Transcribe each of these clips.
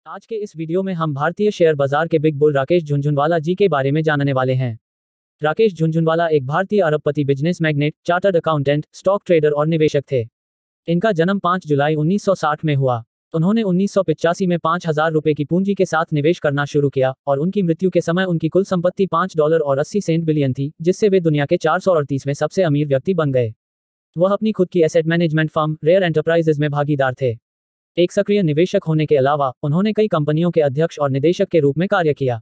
आज के इस वीडियो में हम भारतीय शेयर बाजार के बिग बुल राकेश झुनझुनवाला जी के बारे में जानने वाले हैं। राकेश झुनझुनवाला एक भारतीय अरबपति, business magnet, chartered accountant, stock trader और निवेशक थे। इनका जन्म 5 जुलाई 1960 में हुआ। उन्होंने 1985 में 5,000 रुपए की पूंजी के साथ निवेश करना शुरू किया और उनकी मृत्यु के समय उनकी कुल संपत्ति $5 और 80 सेंट बिलियन थी, जिससे वे दुनिया के 438वें सबसे अमीर व्यक्ति बन गए। वह अपनी खुद की asset management firm Rare Enterprises में भागीदार थे। एक सक्रिय निवेशक होने के अलावा उन्होंने कई कंपनियों के अध्यक्ष और निदेशक के रूप में कार्य किया।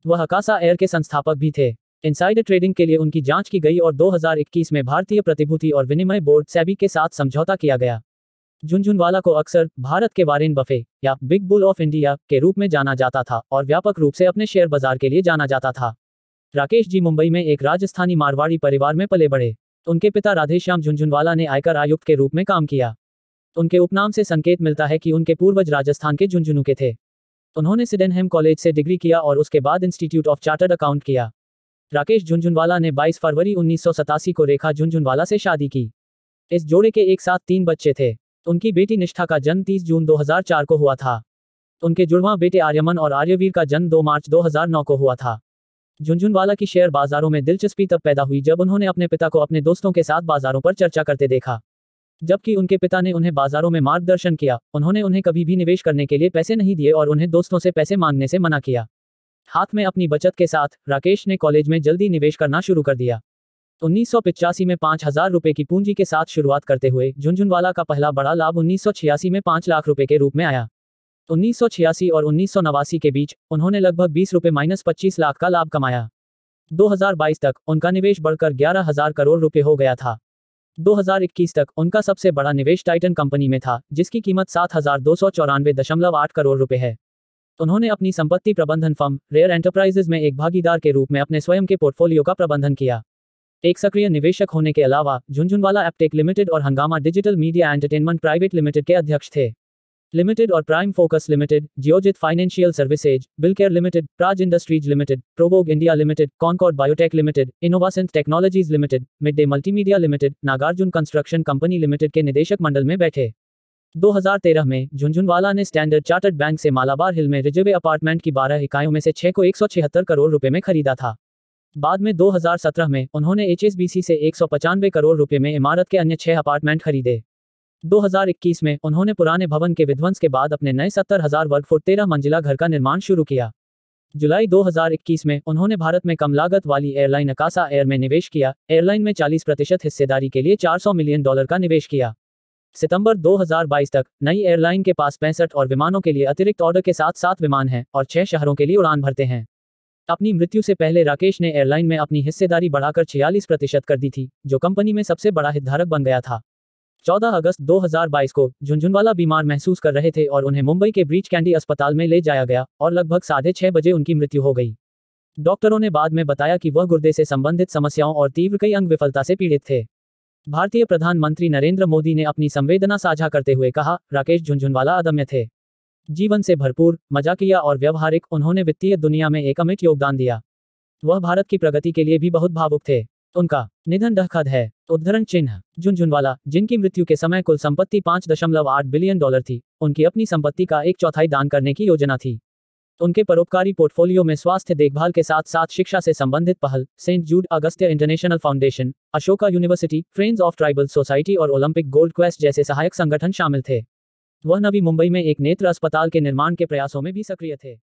वह अकासा एयर के संस्थापक भी थे। इनसाइडर ट्रेडिंग के लिए उनकी जांच की गई और 2021 में भारतीय प्रतिभूति और विनिमय बोर्ड सेबी के साथ समझौता किया गया। झुनझुनवाला को अक्सर भारत के वॉरेन बफे या बिग बुल ऑफ इंडिया के रूप में जाना जाता था और व्यापक रूप से अपने शेयर बाजार के लिए जाना जाता था। राकेश जी मुंबई में एक राजस्थानी मारवाड़ी परिवार में पले बढ़े। उनके पिता राधेश्याम झुनझुनवाला ने आयकर आयुक्त के रूप में काम किया। उनके उपनाम से संकेत मिलता है कि उनके पूर्वज राजस्थान के झुंझुनू के थे। उन्होंने सिडेनहम कॉलेज से डिग्री किया और उसके बाद इंस्टीट्यूट ऑफ चार्टर्ड अकाउंट किया। राकेश झुनझुनवाला ने 22 फरवरी 1987 को रेखा झुनझुनवाला से शादी की। इस जोड़े के एक साथ 3 बच्चे थे। उनकी बेटी निष्ठा का जन्म 30 जून 2004 को हुआ था। उनके जुड़वां बेटे आर्यमन और आर्यवीर का जन्म 2 मार्च 2009 को हुआ था। झुनझुनवाला की शेयर बाजारों में दिलचस्पी तब पैदा हुई जब उन्होंने अपने पिता को अपने दोस्तों के साथ बाजारों पर चर्चा करते देखा। जबकि उनके पिता ने उन्हें बाजारों में मार्गदर्शन किया, उन्होंने उन्हें कभी भी निवेश करने के लिए पैसे नहीं दिए और उन्हें दोस्तों से पैसे मांगने से मना किया। हाथ में अपनी बचत के साथ राकेश ने कॉलेज में जल्दी निवेश करना शुरू कर दिया। 1985 में 5,000 रुपए की पूंजी के साथ शुरुआत करते हुए झुनझुनवाला का पहला बड़ा लाभ 1986 में 5 लाख रुपए के रूप में आया। 1986 और 1989 के बीच उन्होंने लगभग 20 रुपए -25 लाख का लाभ कमाया। 2022 तक उनका निवेश बढ़कर 11,000 करोड़ रुपए हो गया था। 2021 तक उनका सबसे बड़ा निवेश टाइटन कंपनी में था, जिसकी कीमत 7,294.8 करोड़ रुपए है। उन्होंने अपनी संपत्ति प्रबंधन फर्म रेयर एंटरप्राइजेज में एक भागीदार के रूप में अपने स्वयं के पोर्टफोलियो का प्रबंधन किया। एक सक्रिय निवेशक होने के अलावा झुनझुनवाला एप्टेक लिमिटेड और Hungama Digital Media Entertainment Private Limited के अध्यक्ष थे। लिमिटेड और Prime Focus Limited, Geojit Financial Services, Bilcare Limited, Praj Industries Limited, Provogue India Limited, Concord Biotech Limited, Innovassynth Technologies Limited, Mid Day Multimedia Limited, Nagarjuna Construction Company Limited के निदेशक मंडल में बैठे। 2013 में झुनझुनवाला ने स्टैंडर्ड चार्टर्ड बैंक से मालाबार हिल में रिजवे अपार्टमेंट की 12 इकाइयों में से 6 को 176 करोड़ रुपए में खरीदा था। बाद में 2017 में उन्होंने HSBC से 195 करोड़ रुपए में इमारत के अन्य 6 अपार्टमेंट खरीदे। 2021 में उन्होंने पुराने भवन के विध्वंस के बाद अपने नए 70,000 वर्ग फुट 13 मंजिला घर का निर्माण शुरू किया। जुलाई 2021 में उन्होंने भारत में कम लागत वाली एयरलाइन अकासा एयर में निवेश किया। एयरलाइन में 40% हिस्सेदारी के लिए $400 मिलियन का निवेश किया। सितंबर 2022 तक नई एयरलाइन के पास 65 और विमानों के लिए अतिरिक्त ऑर्डर के साथ 7 विमान हैं और 6 शहरों के लिए उड़ान भरते हैं। अपनी मृत्यु से पहले राकेश ने एयरलाइन में अपनी हिस्सेदारी बढ़ाकर 46% कर दी थी, जो कंपनी में सबसे बड़ा हितधारक बन गया था। 14 अगस्त 2022 को झुनझुनवाला बीमार महसूस कर रहे थे और उन्हें मुंबई के ब्रीच कैंडी अस्पताल में ले जाया गया और लगभग 6:30 बजे उनकी मृत्यु हो गई। डॉक्टरों ने बाद में बताया कि वह गुर्दे से संबंधित समस्याओं और तीव्र कई अंग विफलता से पीड़ित थे। भारतीय प्रधानमंत्री नरेंद्र मोदी ने अपनी संवेदना साझा करते हुए कहा, राकेश झुनझुनवाला अदम्य थे। जीवन से भरपूर, मजाकिया और व्यवहारिक, उन्होंने वित्तीय दुनिया में एक अमिट योगदान दिया। वह भारत की प्रगति के लिए भी बहुत भावुक थे। उनका निधन दुखद है। उद्धरण चिन्ह। झुनझुनवाला, जिनकी मृत्यु के समय कुल संपत्ति $5.8 बिलियन थी, उनकी अपनी संपत्ति का 1/4 दान करने की योजना थी। उनके परोपकारी पोर्टफोलियो में स्वास्थ्य देखभाल के साथ साथ शिक्षा से संबंधित पहल, Saint Jude Agastya International Foundation, Ashoka University, Friends of Tribal Society और ओलंपिक गोल्ड क्वेस्ट जैसे सहायक संगठन शामिल थे। वह नवी मुंबई में एक नेत्र अस्पताल के निर्माण के प्रयासों में भी सक्रिय थे।